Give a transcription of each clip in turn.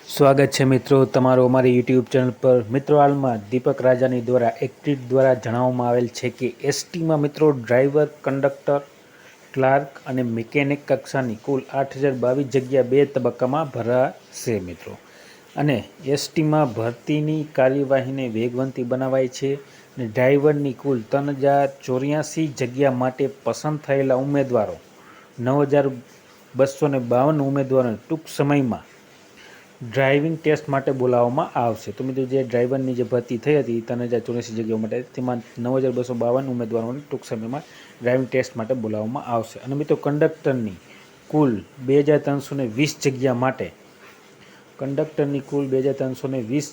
સ્વાગત છે મિત્રો તમારો અમારી યુટ્યુબ ચેનલ પર। મિત્રો હાલમાં દીપક રાજાની દ્વારા એક ટ્વીટ દ્વારા જણાવવામાં આવેલ છે કે એસટીમાં મિત્રો ડ્રાઈવર, કંડક્ટર, ક્લાર્ક અને મિકેનિક કક્ષાની કુલ 8022 જગ્યા 2 તબક્કામાં ભરાશે મિત્રો। અને એસટીમાં ભરતીની કાર્યવાહીને વેગવંતી બનાવાઈ છે અને ડ્રાઈવરની કુલ 3084 જગ્યા માટે પસંદ થયેલા ઉમેદવારો 9252 ઉમેદવારોને ટૂંક સમયમાં ડ્રાઇવિંગ ટેસ્ટ માટે બોલાવવામાં આવશે। તો મિત્રો જે ડ્રાઈવરની જે ભરતી થઈ હતી 3084 જગ્યાઓ માટે તેમાં 9252 ઉમેદવારોને ટૂંક સમયમાં ડ્રાઇવિંગ ટેસ્ટ માટે બોલાવવામાં આવશે। અને મિત્રો કંડક્ટરની કુલ 2320 જગ્યા માટે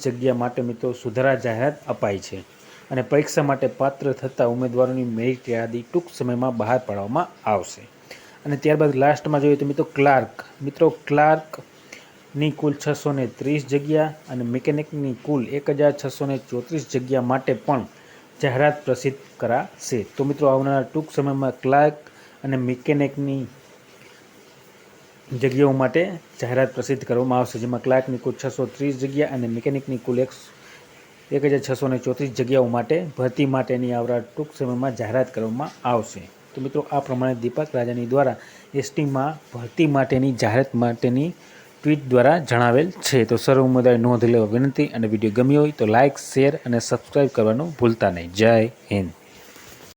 જગ્યા માટે મિત્રો સુધારા જાહેરાત અપાઈ છે અને પરીક્ષા માટે પાત્ર થતા ઉમેદવારોની મેરિટ યાદી ટૂંક સમયમાં બહાર પાડવામાં આવશે। અને ત્યારબાદ લાસ્ટમાં જોઈએ તો મિત્રો ક્લાર્કની કુલ 630 જગ્યા અને મિકેનિકની કુલ 1634 જગ્યા માટે પણ જાહેરાત પ્રસિદ્ધ કરાશે। તો મિત્રો આવનારા ટૂંક સમયમાં ક્લાર્ક અને મિકેનિકની જગ્યાઓ માટે જાહેરાત પ્રસિદ્ધ કરવામાં આવશે, જેમાં ક્લાર્કની કુલ 630 જગ્યા અને મિકેનિકની કુલ 1634 જગ્યાઓ માટે ભરતી માટેની આવનારા ટૂંક સમયમાં જાહેરાત કરવામાં આવશે। તો મિત્રો આ પ્રમાણે દીપક રાજાની દ્વારા એસટીમાં ભરતી માટેની જાહેરાત માટેની ટ્વીટ દ્વારા જણાવેલ છે। તો સર્વ સમુદાય નોંધ લેવા વિનંતી, અને વિડીયો ગમ્યો હોય તો લાઇક, શેર અને સબસ્ક્રાઈબ કરવાનું ભૂલતા નહીં। જય હિન્દ।